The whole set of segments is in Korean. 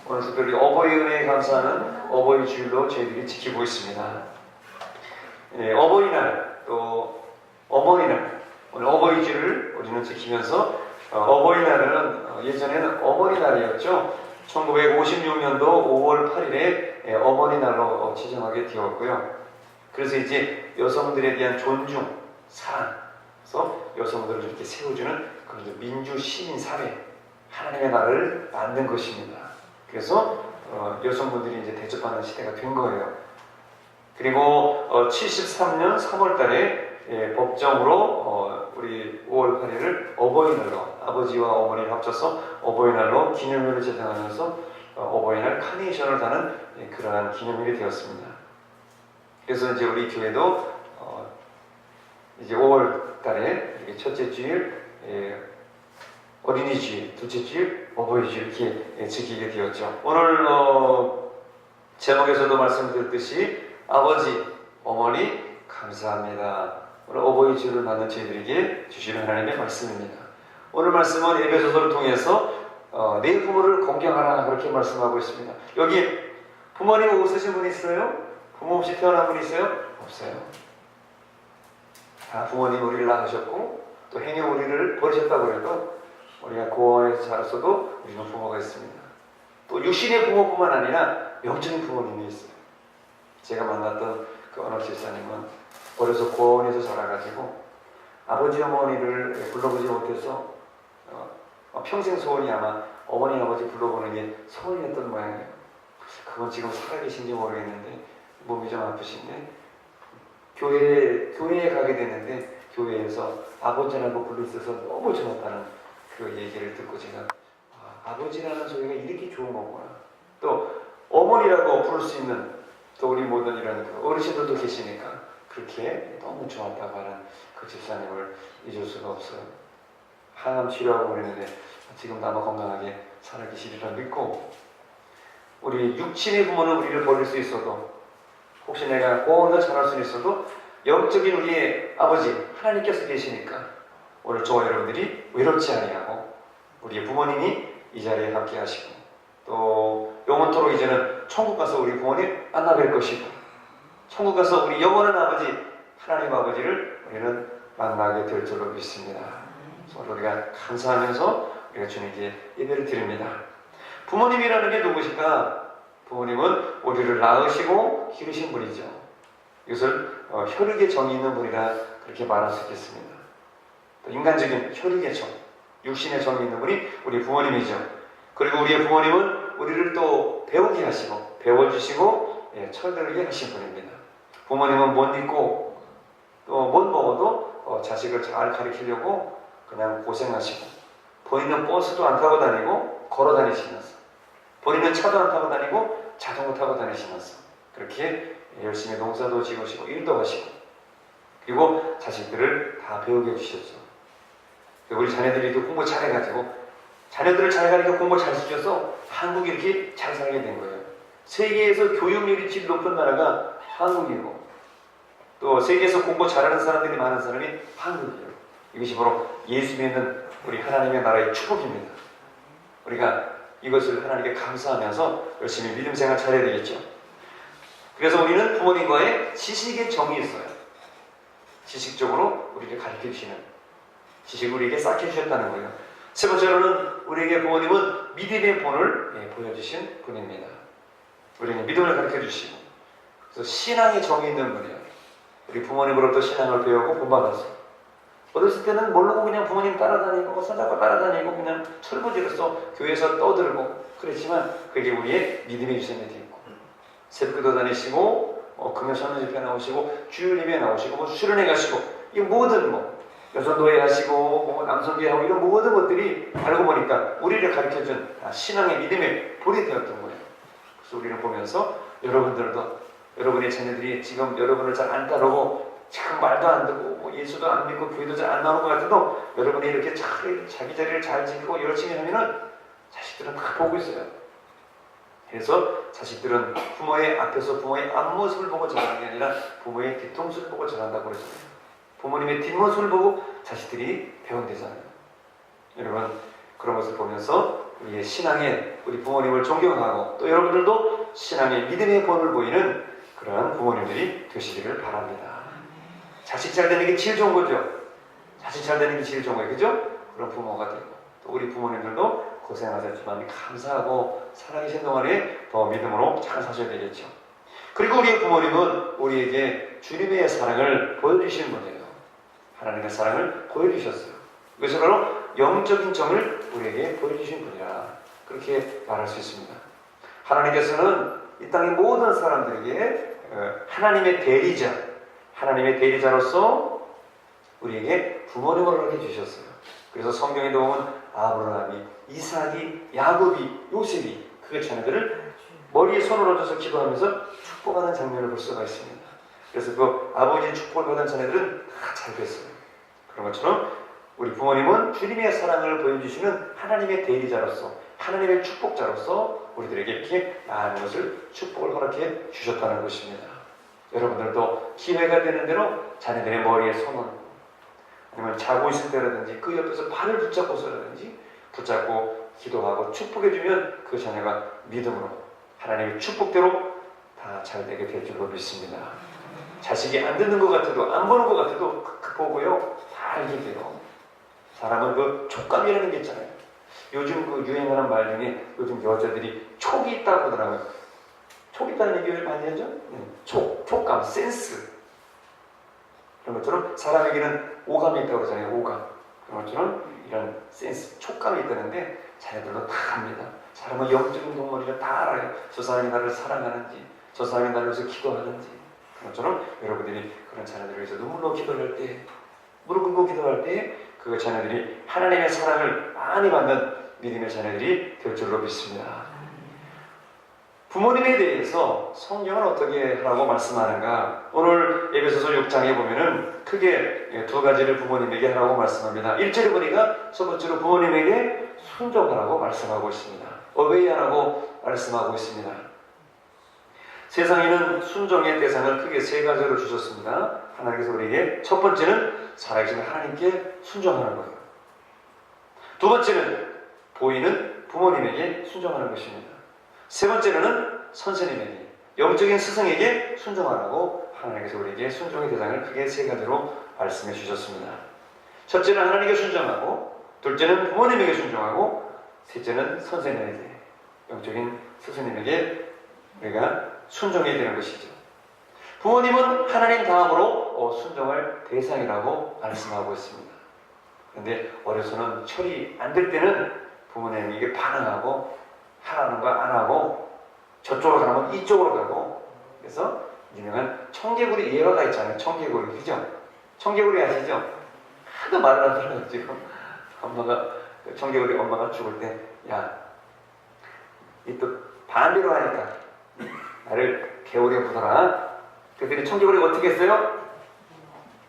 오늘 특별히 어버이 은혜에 감사하는 어버이 주일로 저희들이 지키고 있습니다. 어버이날 또 어머니날, 오늘 어버이 주일을 우리는 지키면서 어버이날은 예전에는 어머니날이었죠. 1956년도 5월 8일에 어머니날로 지정하게 되었고요. 그래서 이제 여성들에 대한 존중, 사랑, 그래서 여성들을 이렇게 세워주는 그런 민주 시민 사회, 하나님의 나라를 만든 것입니다. 그래서 여성분들이 이제 대접하는 시대가 된 거예요. 그리고 73년 3월 달에 법정으로 우리 5월 8일을 어버이날로, 아버지와 어머니를 합쳐서 어버이날로 기념일을 제정하면서 어버이날 카네이션을 다는 그러한 기념일이 되었습니다. 그래서 이제 우리 교회도 이제 5월 달에 첫째 주일, 어린이 주일, 둘째 주일, 어버이 주일 이렇게 지키게 되었죠. 오늘 제목에서도 말씀드렸듯이 아버지, 어머니 감사합니다. 오늘 어버이 주일을 맞는 저희들에게 주시는 하나님의 말씀입니다. 오늘 말씀은 에베소서를 통해서 내 부모를 공경하라 그렇게 말씀하고 있습니다. 여기 부모님 없으신 분 있어요? 부모 없이 태어난 분 있어요? 없어요. 다 부모님 우리를 낳으셨고 또 행여 우리를 버리셨다고 해도 우리가 고아원에서 자랐어도 우리는 부모가 있습니다. 또 육신의 부모뿐만 아니라 영적인 부모님이 있어요. 제가 만났던 그 어느 집사님은 어려서 고아원에서 자라가지고 아버지 어머니를 불러보지 못해서 평생 소원이 아마 어머니 아버지 불러보는 게 소원이었던 모양이에요. 그건 지금 살아계신지 모르겠는데 몸이 좀 아프신데 교회에 가게 됐는데 교회에서 아버지라고 불러 있어서 너무 좋았다는 그 얘기를 듣고 제가 아버지라는 소리가 이렇게 좋은 거구나. 또 어머니라고 부를 수 있는 또 우리 모든 이런 어르신들도 계시니까 그렇게 너무 좋았다고 하는 그 집사님을 잊을 수가 없어요. 항암 치료하고 그랬는데 지금 아마 건강하게 살아계시리라 믿고, 우리 육신의 부모는 우리를 버릴 수 있어도 혹시 내가 고아원에서 자랄 수 있어도 영적인 우리의 아버지 하나님께서 계시니까 오늘 저와 여러분들이 외롭지 아니하고 우리의 부모님이 이 자리에 함께 하시고 또 영원토록 이제는 천국 가서 우리 부모님 만나뵐 것이고 천국 가서 우리 영원한 아버지 하나님 아버지를 우리는 만나게 될 줄로 믿습니다. 그래서 우리가 감사하면서 우리가 주님께 예배를 드립니다. 부모님이라는 게 누구실까? 부모님은 우리를 낳으시고 기르신 분이죠. 이것을 혈육의 정이 있는 분이라 그렇게 말할 수 있겠습니다. 또 인간적인 혈육의 정, 육신의 정이 있는 분이 우리 부모님이죠. 그리고 우리의 부모님은 우리를 또 배우게 하시고 배워주시고 철들게 하신 분입니다. 부모님은 못 입고 또 못 먹어도 자식을 잘 가르치려고 그냥 고생하시고 본인은 버스도 안 타고 다니고 걸어 다니시면서 본인은 차도 안 타고 다니고 자전거 타고 다니시면서 그렇게 열심히 농사도 지으시고 일도 하시고 그리고 자식들을 다 배우게 해주셨죠. 우리 자녀들이 또 공부 잘해가지고 자녀들을 잘 가르쳐 공부 잘 시켜서 한국이 이렇게 잘 살게 된 거예요. 세계에서 교육률이 제일 높은 나라가 한국이고 또 세계에서 공부 잘하는 사람들이 많은 사람이 한국이에요. 이것이 바로 예수 믿는 우리 하나님의 나라의 축복입니다. 우리가 이것을 하나님께 감사하면서 열심히 믿음 생활 잘해야 되겠죠. 그래서 우리는 부모님과의 지식의 정이 있어요. 지식적으로 우리를 가르쳐 주시는, 지식을 우리에게 쌓게 주셨다는 거예요. 세 번째로는 우리에게 부모님은 믿음의 본을 보여주신 분입니다. 우리에게 믿음을 가르쳐 주시고 그래서 신앙의 정이 있는 분이에요. 우리 부모님으로부터 신앙을 배우고 본받았어요. 어렸을 때는 모르고 그냥 부모님 따라다니고 손잡고 따라다니고 그냥 철부지로서 교회에서 떠들고 그랬지만 그게 우리의 믿음의 유산이 되고 새벽기도 다니시고 금요 선언 집회 나오시고 주일 예배 나오시고 수련회 가시고 이 모든 여성도회 하시고 남성교회 하고 이런 모든 것들이 알고 보니까 우리를 가르쳐준 신앙의 믿음의 본이 되었던 거예요. 그래서 우리를 보면서 여러분들도 여러분의 자녀들이 지금 여러분을 잘 안 따르고 참 말도 안 듣고 예수도 안 믿고 교회도 잘 안 나오는 것 같아도 여러분이 이렇게 자기 자리를 잘 지키고 열심히 하면은 자식들은 다 보고 있어요. 그래서 자식들은 부모의 앞에서 부모의 앞모습을 보고 자라는 게 아니라 부모의 뒤통수를 보고 자란다고 그러잖아요. 부모님의 뒷모습을 보고 자식들이 배운대잖아요. 여러분 그런 것을 보면서 우리의 신앙에 우리 부모님을 존경하고 또 여러분들도 신앙의 믿음의 본을 보이는 그러한 부모님들이 되시기를 바랍니다. 자식 잘 되는 게 제일 좋은 거죠. 자식 잘 되는 게 제일 좋은 거예요. 그죠? 그런 부모가 되고 또 우리 부모님들도 고생하셨지만 감사하고 살아계신 동안에 더 믿음으로 잘 사셔야 되겠죠. 그리고 우리의 부모님은 우리에게 주님의 사랑을 보여주시는 분이에요. 하나님의 사랑을 보여주셨어요. 이것이 바로 영적인 점을 우리에게 보여주신 분이라 그렇게 말할 수 있습니다. 하나님께서는 이 땅의 모든 사람들에게 하나님의 대리자로서 우리에게 부모님을 허락해 주셨어요. 그래서 성경에 보면 아브라함이, 이삭이, 야곱이, 요셉이 그 자녀들을 머리에 손을 얹어서 기도하면서 축복하는 장면을 볼 수가 있습니다. 그래서 그 아버지의 축복을 받은 자녀들은 다 잘 됐어요. 그런 것처럼 우리 부모님은 주님의 사랑을 보여주시는 하나님의 대리자로서, 하나님의 축복자로서 우리들에게 이렇게 많은 것을 축복을 허락해 주셨다는 것입니다. 여러분들도 기회가 되는 대로 자녀들의 머리에 손을, 아니면 자고 있을 때라든지 그 옆에서 발을 붙잡고서라든지 붙잡고 기도하고 축복해주면 그 자녀가 믿음으로 하나님의 축복대로 다 잘 되게 될 줄로 믿습니다. 자식이 안 듣는 것 같아도, 안 보는 것 같아도 보고요, 다 알게 돼요. 사람은 그 촉감이라는 게 있잖아요. 요즘 그 유행하는 말 중에 요즘 여자들이 촉이 있다고 하더라고요. 촉 있다는 얘기를 많이 하죠? 촉감, 센스. 그런 것처럼 사람에게는 오감이 있다고 그러잖아요. 오감. 그런 것처럼 이런 센스, 촉감이 있다는데 자녀들도 다 압니다. 사람은 영적인 동물이라 다 알아요. 저 사람이 나를 사랑하는지, 저 사람이 나를 위해서 기도하는지. 그런 것처럼 여러분들이 그런 자녀들을 위해서 눈물로 기도할 때, 무릎 꿇고 기도할 때 그 자녀들이 하나님의 사랑을 많이 받는 믿음의 자녀들이 될 줄로 믿습니다. 부모님에 대해서 성경은 어떻게 하라고 말씀하는가? 오늘 에베소서 6장에 보면은 크게 두 가지를 부모님에게 하라고 말씀합니다. 1절에 보니까 첫 번째로 부모님에게 순종하라고 말씀하고 있습니다. obey하라고 말씀하고 있습니다. 세상에는 순종의 대상을 크게 세 가지로 주셨습니다. 하나님께서 우리에게 첫 번째는 살아계신 하나님께 순종하는 거예요. 두 번째는 보이는 부모님에게 순종하는 것입니다. 세 번째로는 선생님에게, 영적인 스승에게 순종하라고 하나님께서 우리에게 순종의 대상을 크게 세 가지로 말씀해 주셨습니다. 첫째는 하나님께 순종하고, 둘째는 부모님에게 순종하고, 셋째는 선생님에게, 영적인 스승님에게 우리가 순종해야 되는 것이죠. 부모님은 하나님 다음으로 순종할 대상이라고 말씀하고 있습니다. 그런데 어려서는 철이 안 될 때는 부모님에게 반항하고 하라는 거 안 하고 저쪽으로 가면 이쪽으로 가고, 그래서 유명한 청개구리 예화가 있잖아요. 청개구리, 그죠? 청개구리 아시죠? 하도 말을 안 들어가지고 엄마가, 청개구리 엄마가 죽을 때, 야, 이 또 반대로 하니까 나를 개울에 묻어라. 그랬더니 청개구리가 어떻게 했어요?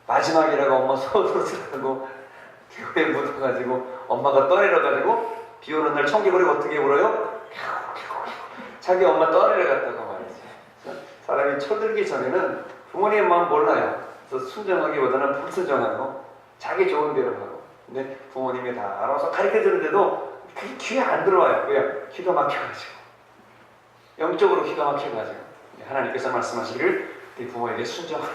마지막이라고 엄마 손으로 들어가고 개울에 묻어가지고 엄마가 떠내려가지고 비 오는 날 청개구리가 어떻게 울어요? 자기 엄마 떠내려갔다고 말이지. 사람이 철들기 전에는 부모님의 마음 몰라요. 그래서 순종하기보다는 불순종하고 자기 좋은 대로 하고. 근데 부모님이 다 알아서 가르쳐주는데도 그게 귀에 안 들어와요. 왜? 기가 막혀가지고. 영적으로 기가 막혀가지고. 하나님께서 말씀하시기를 네 부모에게 순종하라.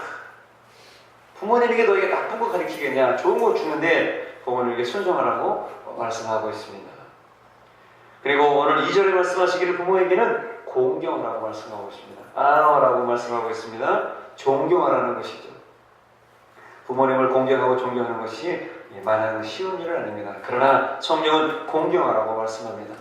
부모님에게 너에게 나쁜 거 가르치겠냐? 좋은 거 주는데 부모님에게 순종하라고 말씀하고 있습니다. 그리고 오늘 2절에 말씀하시기를 부모에게는 공경하라고 말씀하고 있습니다. 아너라고 말씀하고 있습니다. 존경하라는 것이죠. 부모님을 공경하고 존경하는 것이 마냥 쉬운 일은 아닙니다. 그러나 성경은 공경하라고 말씀합니다.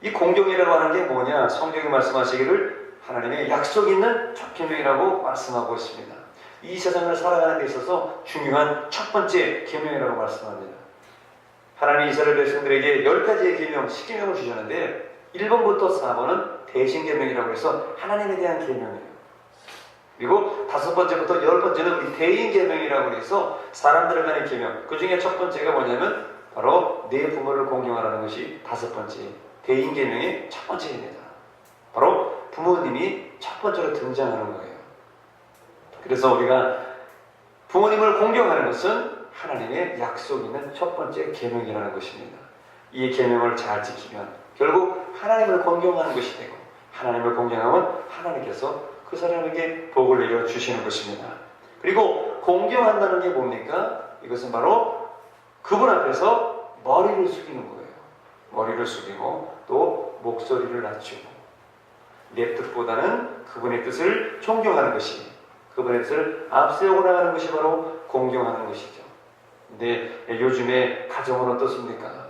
이 공경이라고 하는 게 뭐냐? 성경이 말씀하시기를 하나님의 약속 있는 첫 계명이라고 말씀하고 있습니다. 이 세상을 살아가는 데 있어서 중요한 첫 번째 계명이라고 말씀합니다. 하나님 이스라엘 백성들에게 10가지의 계명, 10계명을 주셨는데 1번부터 4번은 대신 계명이라고 해서 하나님에 대한 계명이에요. 그리고 5번째부터 10번째는 우리 대인 계명이라고 해서 사람들을 간의 계명. 그 중에 첫 번째가 뭐냐면 바로 내 부모를 공경하라는 것이 5번째 대인 계명의 첫 번째입니다. 바로 부모님이 첫 번째로 등장하는 거예요. 그래서 우리가 부모님을 공경하는 것은 하나님의 약속 있는 첫 번째 계명이라는 것입니다. 이 계명을 잘 지키면 결국 하나님을 공경하는 것이 되고, 하나님을 공경하면 하나님께서 그 사람에게 복을 내려 주시는 것입니다. 그리고 공경한다는 게 뭡니까? 이것은 바로 그분 앞에서 머리를 숙이는 거예요. 머리를 숙이고 또 목소리를 낮추고, 내 뜻보다는 그분의 뜻을 존경하는 것이, 그분의 뜻을 앞세우고 나가는 것이 바로 공경하는 것이죠. 근데 요즘에 가정은 어떻습니까?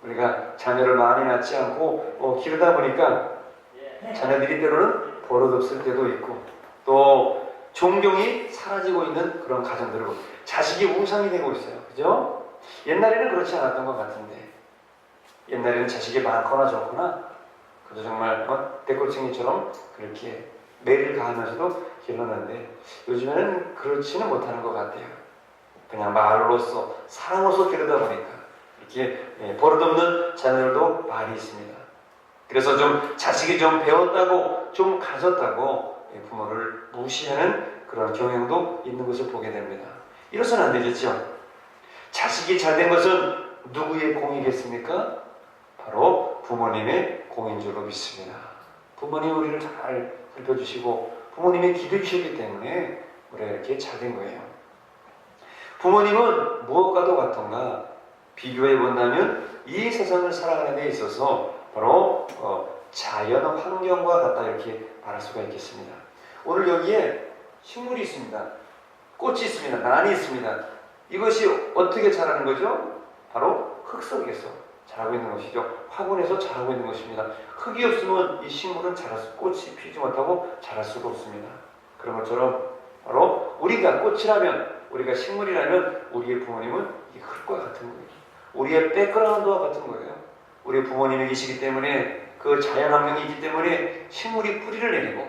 우리가 자녀를 많이 낳지 않고 기르다 보니까 자녀들이 때로는 버릇없을 때도 있고, 또 존경이 사라지고 있는 그런 가정들을 보고 자식이 우상이 되고 있어요. 그죠? 옛날에는 그렇지 않았던 것 같은데, 옛날에는 자식이 많거나 적거나 그저 정말 대꽃쟁이처럼 그렇게 매를 가하면서도 길렀는데, 요즘에는 그렇지는 못하는 것 같아요. 그냥 말로써 사랑으로서 기르다 보니까 이렇게 버릇없는 자녀들도 많이 있습니다. 그래서 좀 자식이 좀 배웠다고, 좀 가졌다고 부모를 무시하는 그런 경향도 있는 것을 보게 됩니다. 이래서는 안 되겠죠. 자식이 잘된 것은 누구의 공이겠습니까? 바로 부모님의 공인 줄로 믿습니다. 부모님이 우리를 잘 살펴주시고 부모님이 기도해 주셨기 때문에 우리가 이렇게 잘된 거예요. 부모님은 무엇과도 같은가? 비교해 본다면 이 세상을 살아가는 데 있어서 바로 자연 환경과 같다, 이렇게 말할 수가 있겠습니다. 오늘 여기에 식물이 있습니다. 꽃이 있습니다. 난이 있습니다. 이것이 어떻게 자라는 거죠? 바로 흙 속에서 자라고 있는 것이죠. 화분에서 자라고 있는 것입니다. 흙이 없으면 이 식물은 꽃이 피지 못하고 자랄 수가 없습니다. 그런 것처럼 바로 우리가 꽃이라면, 우리가 식물이라면 우리의 부모님은 이 흙과 같은 거예요. 우리의 백그라운드와 같은 거예요. 우리 부모님이 계시기 때문에, 그 자연 환경이 있기 때문에 식물이 뿌리를 내리고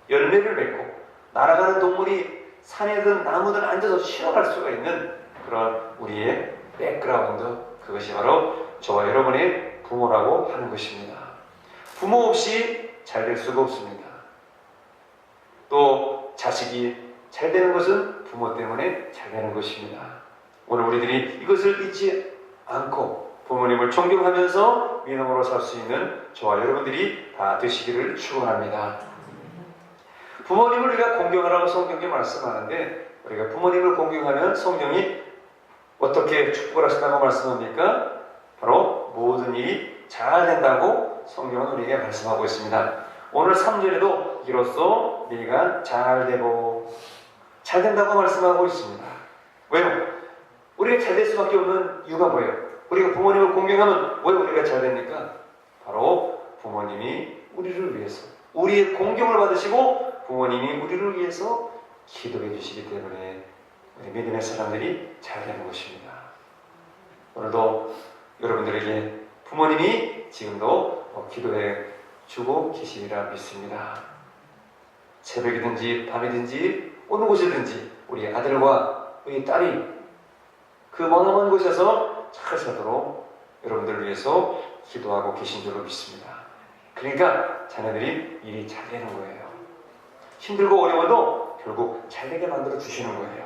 열매를 맺고 날아가는 동물이 산에든 나무든 앉아서 쉬어갈 수가 있는 그런 우리의 백그라운드, 그것이 바로 저와 여러분의 부모라고 하는 것입니다. 부모 없이 잘 될 수가 없습니다. 또 자식이 잘 되는 것은 부모 때문에 잘 되는 것입니다. 오늘 우리들이 이것을 잊지 않고 부모님을 존경하면서 믿음으로 살 수 있는 저와 여러분들이 다 되시기를 축원합니다. 부모님을 우리가 공경하라고 성경에 말씀하는데, 우리가 부모님을 공경하면 성경이 어떻게 축복을 하신다고 말씀합니까? 바로 모든 일이 잘 된다고 성경은 우리에게 말씀하고 있습니다. 오늘 3절에도 이로써 네가 잘 되고, 잘 된다고 말씀하고 있습니다. 왜요? 우리가 잘 될 수밖에 없는 이유가 뭐예요? 우리가 부모님을 공경하면 왜 우리가 잘 됩니까? 바로 부모님이 우리를 위해서, 우리의 공경을 받으시고 부모님이 우리를 위해서 기도해 주시기 때문에 우리 믿음의 사람들이 잘 되는 것입니다. 오늘도 여러분들에게 부모님이 지금도 기도해 주고 계시리라 믿습니다. 새벽이든지 밤이든지 어느 곳이든지 우리 아들과 우리 딸이 그 머나먼 곳에서 잘 살도록 여러분들을 위해서 기도하고 계신 줄로 믿습니다. 그러니까 자녀들이 일이 잘 되는 거예요. 힘들고 어려워도 결국 잘 되게 만들어 주시는 거예요.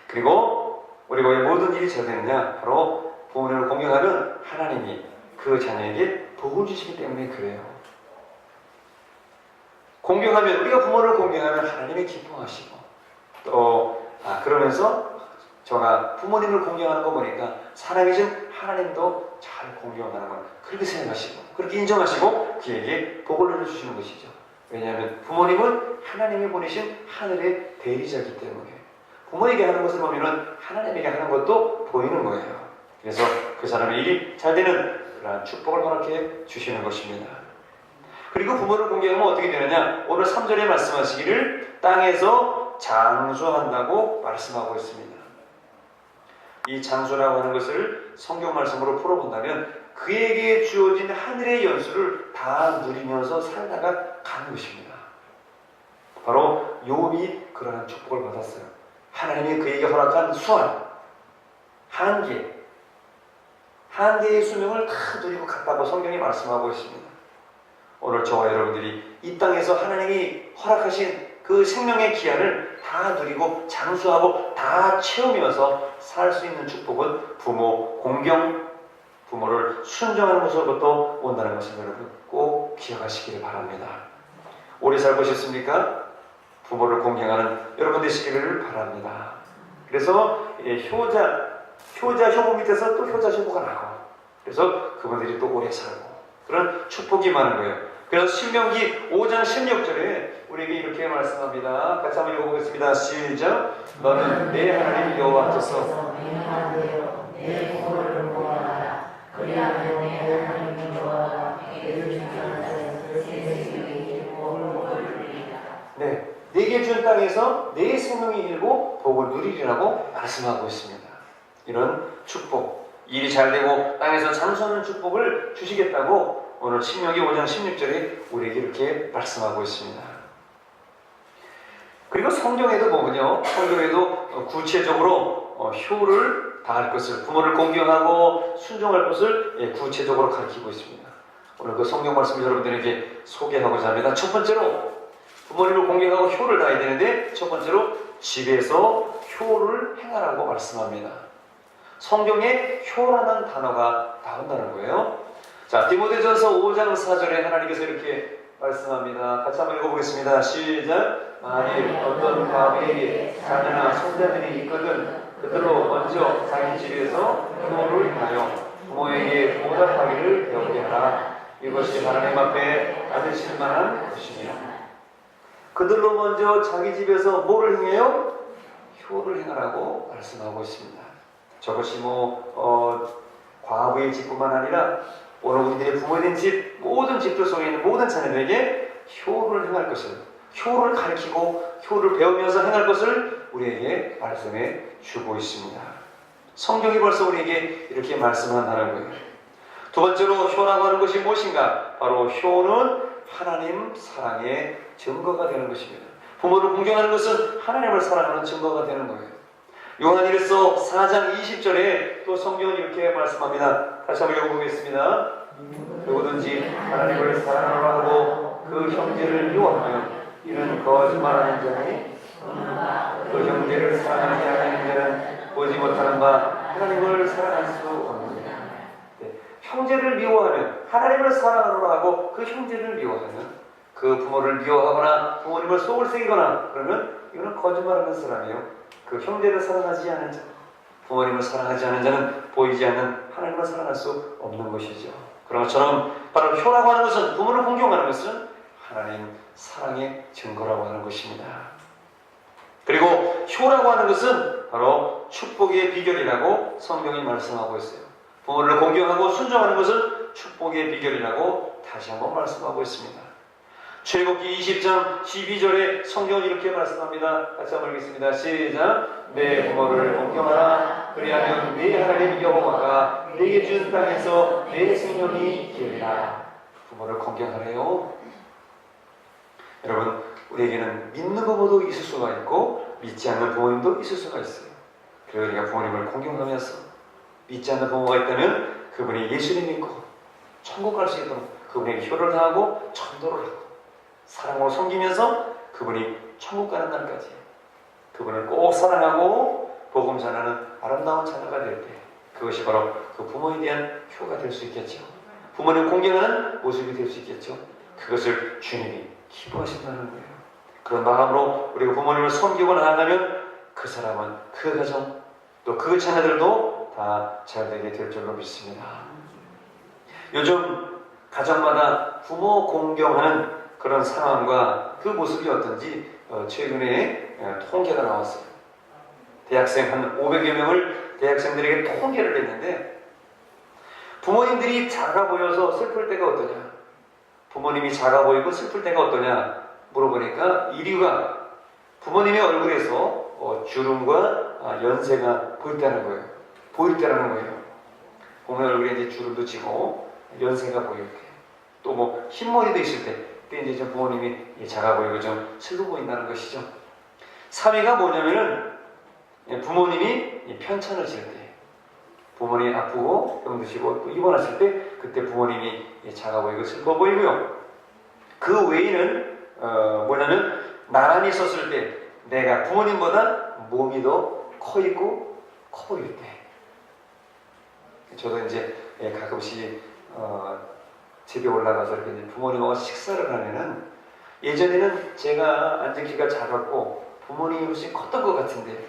그리고 우리가 왜 모든 일이 잘 되느냐? 바로 부모님을 공경하면 하나님이 그 자녀에게 복을 주시기 때문에 그래요. 공경하면, 우리가 부모를 공경하면 하나님이 기뻐하시고, 또 그러면서 제가 부모님을 공경하는 거 보니까 살아계신 하나님도 잘 공경하는 걸 그렇게 생각하시고 그렇게 인정하시고 그에게 복을 내려주시는 것이죠. 왜냐하면 부모님은 하나님이 보내신 하늘의 대리자이기 때문에 부모에게 하는 것을 보면 하나님에게 하는 것도 보이는 거예요. 그래서 그 사람의 일이 잘 되는 그러한 축복을 허락해 주시는 것입니다. 그리고 부모를 공경하면 어떻게 되느냐? 오늘 3절에 말씀하시기를 땅에서 장수한다고 말씀하고 있습니다. 이 장수라고 하는 것을 성경 말씀으로 풀어본다면 그에게 주어진 하늘의 연수를 다 누리면서 살다가 가는 것입니다. 바로 욥이 그러한 축복을 받았어요. 하나님이 그에게 허락한 수완, 한계의 수명을 다 누리고 갔다고 성경이 말씀하고 있습니다. 오늘 저와 여러분들이 이 땅에서 하나님이 허락하신 그 생명의 기한을 다 누리고 장수하고 다 채우면서 살 수 있는 축복은 부모 공경, 부모를 순종하는 모습으로부터 온다는 것을 여러분 꼭 기억하시기를 바랍니다. 오래 살고 싶습니까? 부모를 공경하는 여러분 되시기를 바랍니다. 그래서 효자 효부 밑에서 또 효자 효부가 나고, 그래서 그분들이 또 오래 살고 그런 축복이 많은 거예요. 그래서 신명기 5장 16절에 우리에게 이렇게 말씀합니다. 같이 한번 읽어보겠습니다. 시작. 너는 내 하나님 여호와께서 내 부모를 모아라. 그리하면 내 하나님 여호와가 내게 준 땅에서 내 생명이 일고 복을 누리리라. 네, 내게 준 땅에서 내 생명이 일고 복을 누리리라고 말씀하고 있습니다. 이런 축복, 일이 잘 되고 땅에서 장수하는 축복을 주시겠다고 오늘 신명기 5장 16절에 우리에게 이렇게 말씀하고 있습니다. 그리고 성경에도 보면요, 성경에도 구체적으로 효를 다할 것을, 부모를 공경하고 순종할 것을 구체적으로 가르치고 있습니다. 오늘 그 성경 말씀을 여러분들에게 소개하고자 합니다. 첫 번째로 부모님을 공경하고 효를 다해야 되는데, 첫 번째로 집에서 효를 행하라고 말씀합니다. 성경에 효라는 단어가 나온다는 거예요. 자, 디모데전서 5장 4절에 하나님께서 이렇게 말씀합니다. 같이 한번 읽어보겠습니다. 시작. 만일 어떤 가부에게 자녀나 손자들이 있거든 그들로 먼저 자기 집에서 효를 행하여 부모에게 보답하기를 배우게 하라. 이것이 하나님 앞에 받으실 만한 것이니라. 그들로 먼저 자기 집에서 뭐를 행해요? 효를 행하라고 말씀하고 있습니다. 저것이 과부의 집뿐만 아니라 오늘 우리들의 부모에 된 집, 모든 집들 속에 있는 모든 자녀들에게 효를 행할 것을, 효를 가르치고 효를 배우면서 행할 것을 우리에게 말씀해 주고 있습니다. 성경이 벌써 우리에게 이렇게 말씀한다는 거예요. 두 번째로 효라고 하는 것이 무엇인가? 바로 효는 하나님 사랑의 증거가 되는 것입니다. 부모를 공경하는 것은 하나님을 사랑하는 증거가 되는 거예요. 요한일서 4장 20절에 또 성경은 이렇게 말씀합니다. 다시 한번 읽어보겠습니다. 누구든지 하나님을 사랑하라 하고 그 형제를 미워하면 이는 거짓말하는 자니 그 형제를 사랑하지 않는 자는 보지 못하는 바 하나님을 사랑할 수 없느니라. 네. 형제를 미워하면, 하나님을 사랑하라 하고 그 형제를 미워하면, 그 부모를 미워하거나 부모님을 속을 새기거나 그러면 이거는 거짓말하는 사람이에요. 그 형제를 사랑하지 않은 자, 부모님을 사랑하지 않은 자는 보이지 않는 하나님을 사랑할 수 없는 것이죠. 그런 것처럼 바로 효라고 하는 것은, 부모를 공경하는 것은 하나님 사랑의 증거라고 하는 것입니다. 그리고 효라고 하는 것은 바로 축복의 비결이라고 성경이 말씀하고 있어요. 부모를 공경하고 순종하는 것은 축복의 비결이라고 다시 한번 말씀하고 있습니다. 출애굽기 20장 12절에 성경은 이렇게 말씀합니다. 같이 한번 읽겠습니다. 시작. 내 부모를 공경하라. 그리하면 네 하나님 여호와가 내게 준 땅에서 내 생명이 길리라. 부모를 공경하래요. 여러분, 우리에게는 믿는 부모도 있을 수가 있고 믿지 않는 부모님도 있을 수가 있어요. 그래서 우리가 부모님을 공경하면서, 믿지 않는 부모가 있다면 그분이 예수를 믿고 천국 갈 수 있도록 그분에게 효를 다하고 전도를 하고 사랑으로 섬기면서 그분이 천국 가는 날까지 그분을 꼭 사랑하고 복음 전하는 아름다운 자녀가 될 때, 그것이 바로 그 부모에 대한 효가 될 수 있겠죠. 부모님 공경하는 모습이 될 수 있겠죠. 그것을 주님이 기뻐하신다는 거예요. 그런 마음으로 우리가 부모님을 섬기고 나아가면 그 사람은, 그 가정, 또 그 자녀들도 다 잘되게 될 줄로 믿습니다. 요즘 가정마다 부모 공경하는 그런 상황과 그 모습이 어떤지 최근에 통계가 나왔어요. 대학생 한 500여 명을 대학생들에게 통계를 했는데, 부모님들이 작아 보여서 슬플 때가 어떠냐, 부모님이 작아 보이고 슬플 때가 어떠냐 물어보니까 1위가 부모님의 얼굴에서 주름과 연세가 보일 때라는 거예요. 보일 때라는 거예요. 부모의 얼굴에 이제 주름도 지고 연세가 보일 때, 또 뭐 흰머리도 있을 때, 그때 이제 좀 부모님이 작아 보이고 좀 슬퍼 보인다는 것이죠. 3위가 뭐냐면은 부모님이 편찮을 때, 부모님이 아프고 병드시고 또 입원하실 때, 그때 부모님이 작아 보이고 슬퍼 보이고요. 그 외에는 뭐냐면 나란히 섰을 때 내가 부모님보다 몸이 더 커 있고 커 보일 때. 저도 이제 예, 가끔씩 집에 올라가서 이렇게 이제 부모님하고 식사를 하면은 예전에는 제가 앉은 키가 작았고 부모님이 훨씬 컸던 것 같은데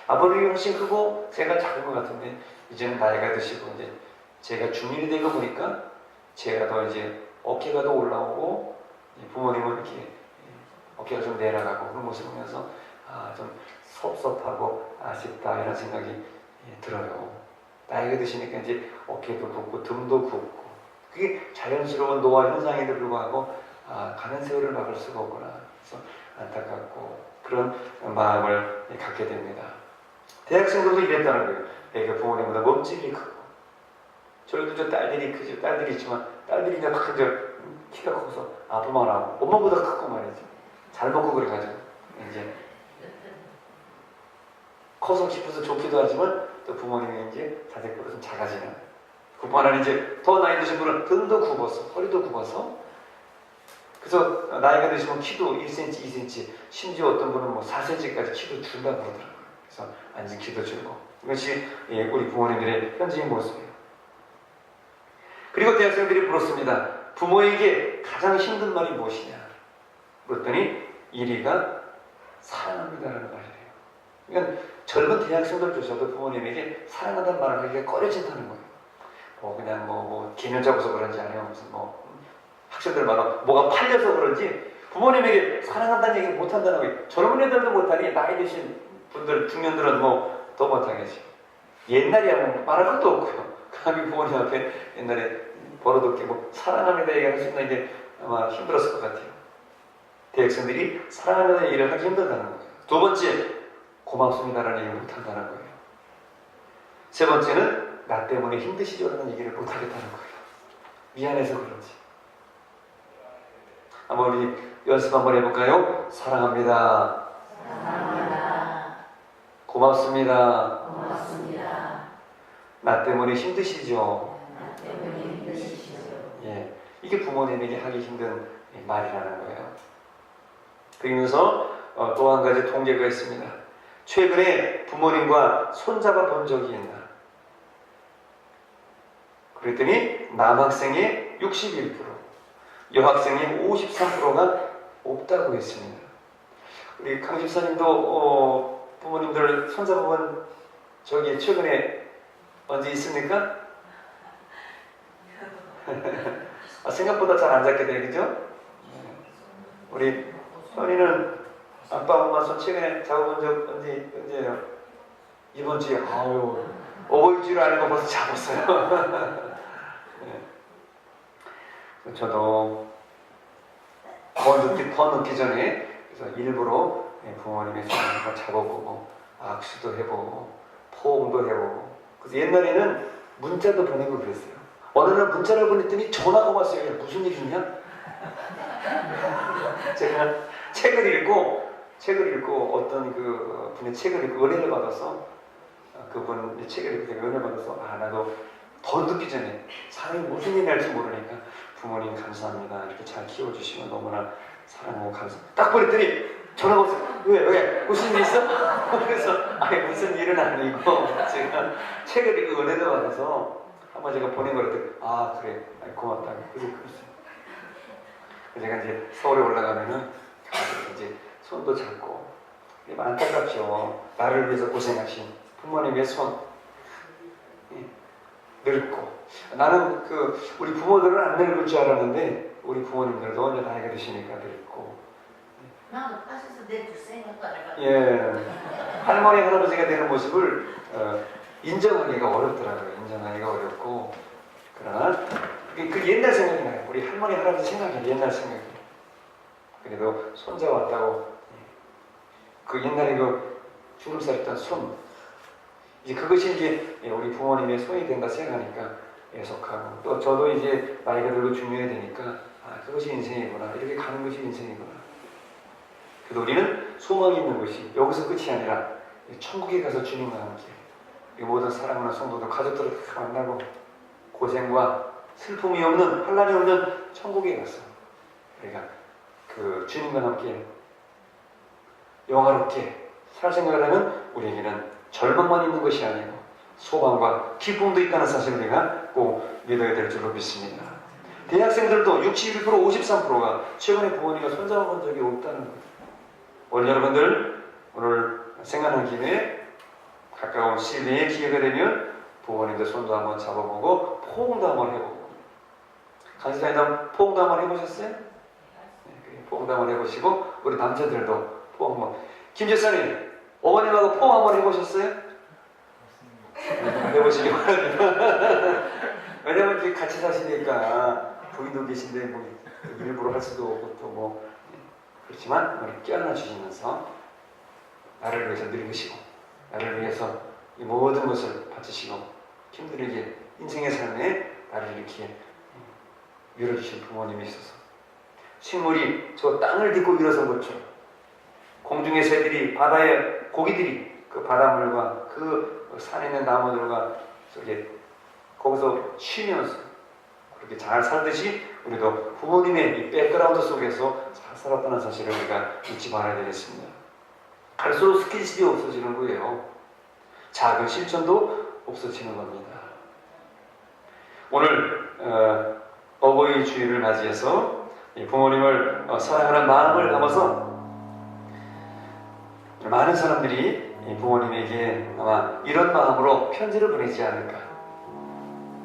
아버님이 훨씬 크고 제가 작은 것 같은데 이제는 나이가 드시고 이제 제가 중년이 되고 보니까 제가 더 이제 어깨가 더 올라오고 부모님은 이렇게 어깨가 좀 내려가고 그런 모습을 보면서 좀 섭섭하고 아쉽다 이런 생각이 들어요. 나이가 드시니까 이제 어깨도 굽고 등도 굽고 그게 자연스러운 노화 현상에도 불구하고 가는 세월을 막을 수가 없구나. 그래서 안타깝고 그런 마음을 갖게 됩니다. 대학생들도 이랬다는 거예요. 애가 부모님보다 몸집이 크고 저희도 저 딸들이 크죠. 딸들이 있지만 딸들이 이제 막 이제 키가 커서 아프만 하고 엄마보다 크고 말이죠. 잘 먹고 그래가지고 이제 커서 싶어서 좋기도 하지만 또 부모님이 이제 자식보다 좀 작아지는 그뿐 아니라 이제 더 나이 드신 분은 등도 굽어서 허리도 굽어서 그래서 나이가 드시면 키도 1cm, 2cm 심지어 어떤 분은 뭐 4cm까지 키도 줄다고 그러더라고요. 그래서 앉은 키도 줄고 이것이 우리 부모님들의 현재의 모습이에요. 그리고 대학생들이 물었습니다. 부모에게 가장 힘든 말이 무엇이냐? 물었더니 1위가 사랑합니다라는 말이에요. 그러니까 젊은 대학생들조차도 부모님에게 사랑한다는 말을 하기가 꺼려진다는 거예요. 그냥 개념 잡아서 그런지 아니면 무슨 학생들마다 뭐가 팔려서 그런지 부모님에게 사랑한다는 얘기를 못한다는 거예요. 젊은 애들도 못하니 나이 드신 분들 중년들은 더 못하겠지. 옛날이야 말할 것도 없고요. 감히 부모님 앞에 옛날에 버릇없게 사랑합니다 얘기할 수 있는 게 아마 힘들었을 것 같아요. 대학생들이 사랑한다는 얘기를 하기 힘들다는 거예요. 두 번째, 고맙습니다라는 얘기를 못한다는 거예요. 세 번째는 나 때문에 힘드시죠라는 얘기를 못하겠다는 거예요. 미안해서 그런지. 한번 우리 연습 한번 해볼까요? 사랑합니다. 사랑합니다. 고맙습니다. 고맙습니다. 나 때문에 힘드시죠? 나 때문에 힘드시죠. 예, 이게 부모님에게 하기 힘든 말이라는 거예요. 그러면서 또 한 가지 통계가 있습니다. 최근에 부모님과 손잡아 본 적이 있나? 그랬더니 남학생의 61%, 여학생의 53%가 없다고 했습니다. 우리 강 집사님도 부모님들 손잡아본 적이 최근에 언제 있습니까? 생각보다 잘 안 잡게 돼요, 그죠? 우리 현이는 아빠 엄마 손 최근에 잡아본 적 언제예요? 이번 주에 어버이주일 아니고 벌써 잡았어요. 네. 저도 더 늦기 전에 그래서 일부러 부모님의 손을 한번 잡아보고 악수도 해보고 포옹도 해보고 그래서 옛날에는 문자도 보내고 그랬어요. 어느 날 문자를 보냈더니 전화가 왔어요. 무슨 일 있냐? 제가 책을 읽고 어떤 그 분의 책을 읽고 은혜를 받아서 그분의 책을 읽고 제가 은혜를 받아서 나도 더 늦기 전에 사람이 무슨 일이 날지 모르니까 부모님 감사합니다. 이렇게 잘 키워주시면 너무나 사랑하고 감사합니다. 딱 보냈더니 전화가 왔어요. 왜? 무슨 일 있어? 그래서 무슨 일은 아니고 제가 책을 읽고 은혜를 받아서 한번 제가 보낸 거를 그래 고맙다. 그래서 그랬어요. 제가 이제 서울에 올라가면은 이제 손도 잡고 안타깝죠. 나를 위해서 고생하신 부모님의 손 늙고 나는 우리 부모들은 안 늙을 줄 알았는데 우리 부모님들도 이제 나이가 드시니까 늙고 나도 빠져서 내줄 생각도 안 해봤어. 예, 할머니 할아버지가 되는 모습을 인정하기가 어렵더라고요. 인정하기가 어렵고 그러나 그 옛날 생각이 나요. 우리 할머니 할아버지 생각이 옛날 생각이. 그래도 손자 왔다고 그 옛날에 주름살 있던 손 이제 그것이 이제 우리 부모님의 손이 된다 생각하니까 애석하고 또 저도 이제 나이가 들고 중년이 되니까 그것이 인생이구나 이렇게 가는 것이 인생이구나. 그래도 우리는 소망이 있는 것이 여기서 끝이 아니라 천국에 가서 주님과 함께 이 모든 사랑하는 성도들 가족들을 다 만나고 고생과 슬픔이 없는 환난이 없는 천국에 가서 우리가 그 주님과 함께 영화롭게 살 생각을 하면 우리에게는 절망만 있는 것이 아니고 소망과 기쁨도 있다는 사실을 우리가 꼭 믿어야 될 줄로 믿습니다. 대학생들도 61%, 53%가 최근에 부모님과 손잡아본 적이 없다는 거예요. 오늘 여러분들 오늘 생각하는 김에 가까운 시일 내에 기회가 되면 부모님들 손도 한번 잡아보고 포옹도 한번 해보고 간식사이다 포옹도 한번 해보셨어요? 네, 포옹도 한번 해보시고 우리 남자들도 포옹 한번. 김재선님 어머님하고 포옹 한번 해보셨어요? 해보시기 바랍니다. 왜냐면 이렇게 같이 사시니까 부인도 계신데 뭐 일부러 할 수도 없고 또 뭐 그렇지만 우리 껴안아 주시면서 나를 위해서 늙으시고 나를 위해서 이 모든 것을 바치시고 힘들게 인생의 삶에 나를 이렇게 밀어주신 부모님이 있어서 식물이 저 땅을 딛고 일어선 것처럼 공중의 새들이 바다의 고기들이 그 바닷물과 그 산에 있는 나무들과 저기 거기서 쉬면서 그렇게 잘 살듯이 우리도 부모님의 이 백그라운드 속에서 잘 살았다는 사실을 우리가 잊지 말아야 되겠습니다. 갈수록 스킨십이 없어지는 거예요. 작은 실천도 없어지는 겁니다. 오늘 어버이 주일을 맞이해서 부모님을 사랑하는 마음을 담아서 많은 사람들이 부모님에게 아마 이런 마음으로 편지를 보내지 않을까.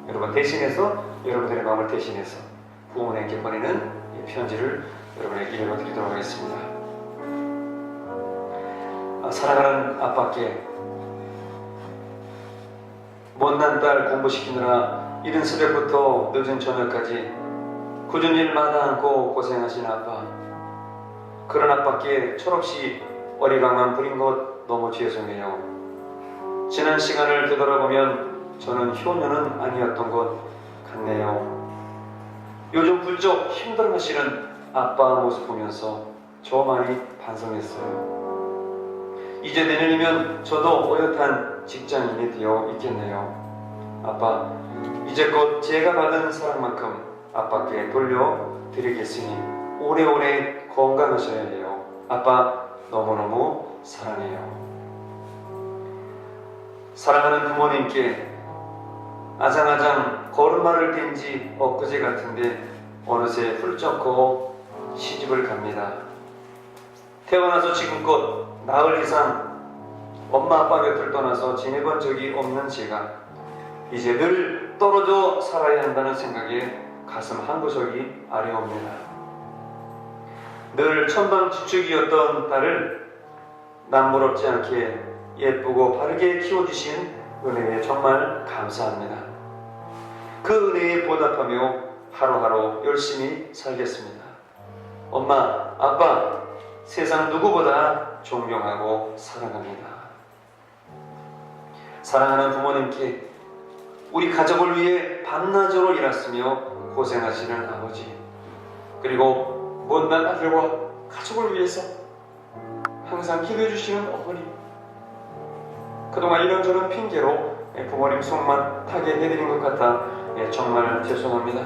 여러분 대신해서 여러분들의 마음을 대신해서 부모님께 보내는 이 편지를 여러분에게 읽어드리도록 하겠습니다. 사랑하는 아빠께 못난 딸 공부시키느라 이른 새벽부터 늦은 저녁까지 굳은 일 마다않고 고생하신 아빠, 그런 아빠께 철없이 어리광만 부린 것 너무 죄송해요. 지난 시간을 되돌아보면 저는 효녀는 아니었던 것 같네요. 요즘 부쩍 힘들어하시는 아빠 모습 보면서 저 많이 반성했어요. 이제 내년이면 저도 어엿한 직장인이 되어 있겠네요. 아빠, 이제껏 제가 받은 사랑만큼 아빠께 돌려드리겠으니 오래오래 건강하셔야 해요. 아빠 너무너무 사랑해요. 사랑하는 부모님께 아장아장 걸음마를 뗀 지 엊그제 같은데 어느새 훌쩍 시집을 갑니다. 태어나서 지금껏 나흘 이상 엄마 아빠 곁을 떠나서 지내본 적이 없는 제가 이제 늘 떨어져 살아야 한다는 생각에 가슴 한 구석이 아려옵니다. 늘 천방지축이었던 딸을 남부럽지 않게 예쁘고 바르게 키워주신 은혜에 정말 감사합니다. 그 은혜에 보답하며 하루하루 열심히 살겠습니다. 엄마, 아빠, 세상 누구보다 존경하고 사랑합니다. 사랑하는 부모님께 우리 가족을 위해 밤낮으로 일하시며 고생하시는 아버지, 그리고 못난 아들과 가족을 위해서 항상 기도해 주시는 어머니, 그동안 이런저런 핑계로 부모님 속만 타게 해드린 것 같아 정말 죄송합니다.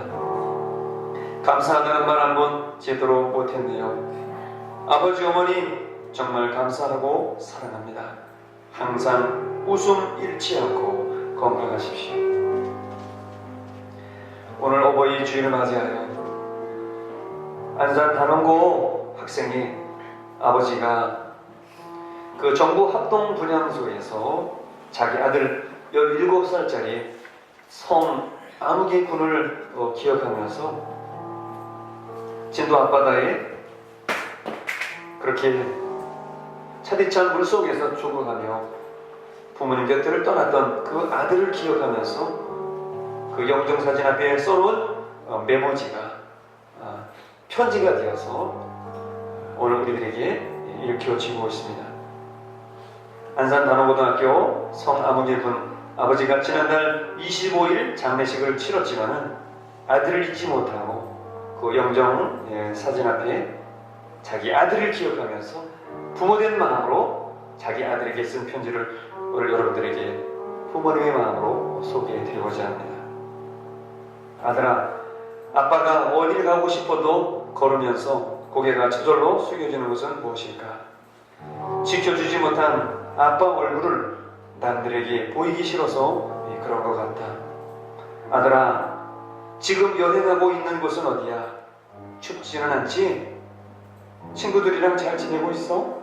감사하다는 말 한번 제대로 못했네요. 아버지 어머니 정말 감사하고 사랑합니다. 항상 웃음 잃지 않고 건강하십시오. 오늘 어버이 주일을 맞이하여 안산 단원고 학생이 아버지가 그 정부 합동 분향소에서 자기 아들 17살짜리 성아무개 군을 기억하면서 진도 앞바다에 그렇게 차디찬 물속에서 죽어가며 부모님 곁을 떠났던 그 아들을 기억하면서 그 영정사진 앞에 써놓은 메모지가 편지가 되어서 오늘 우리들에게 일깨워지고 있습니다. 안산단원고등학교 성아무개 군 아버지가 지난달 25일 장례식을 치렀지만은 아들을 잊지 못하고 그 영정 사진 앞에 자기 아들을 기억하면서 부모된 마음으로 자기 아들에게 쓴 편지를 오늘 여러분들에게 부모님의 마음으로 소개해드리고자 합니다. 아들아, 아빠가 어딜 가고 싶어도 걸으면서 고개가 저절로 숙여지는 것은 무엇일까? 지켜주지 못한 아빠 얼굴을 남들에게 보이기 싫어서 그런 것 같다. 아들아, 지금 여행하고 있는 곳은 어디야? 춥지는 않지? 친구들이랑 잘 지내고 있어?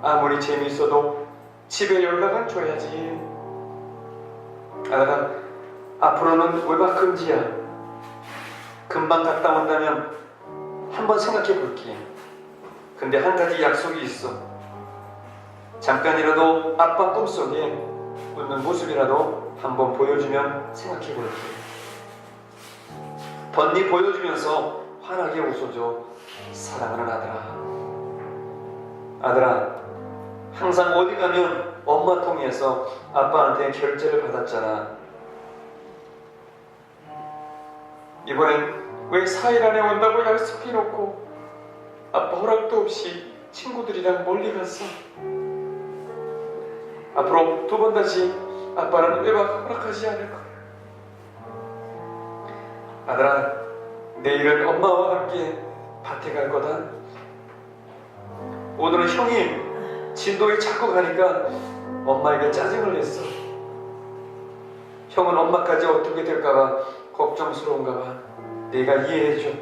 아무리 재미있어도 집에 연락은 줘야지. 아들아, 앞으로는 외박 금지야. 금방 갔다 온다면 한번 생각해 볼게. 근데 한 가지 약속이 있어. 잠깐이라도 아빠 꿈속에 웃는 모습이라도 한번 보여주면 생각해 볼게. 번니 보여주면서 환하게 웃어줘. 사랑하는 아들아. 아들아, 항상 어디 가면 엄마 통해서 아빠한테 결제를 받았잖아. 이번엔 왜 4일 안에 온다고 약속해놓고 아빠 허락도 없이 친구들이랑 멀리 갔어. 앞으로 2번 다시 아빠는 외박 허락하지 않을 거야. 아들아, 내일은 엄마와 함께 밭에 갈 거다. 오늘은 형이 진도에 자꾸 가니까 엄마에게 짜증을 냈어. 형은 엄마까지 어떻게 될까봐 걱정스러운가 봐. 내가 이해해줘.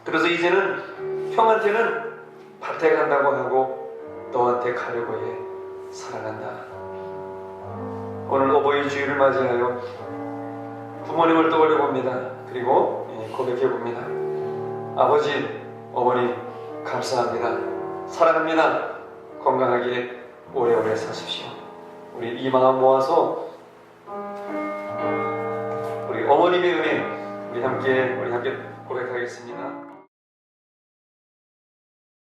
그래서 이제는 형한테는 밭에 간다고 하고 너한테 가려고 해. 사랑한다. 오늘 어버이 주일을 맞이하여 부모님을 떠올려 봅니다. 그리고 고백해 봅니다. 아버지, 어머니 감사합니다. 사랑합니다. 건강하게 오래오래 사십시오. 우리 이 마음 모아서 우리 어머님의 은혜 우리 함께 고백하겠습니다.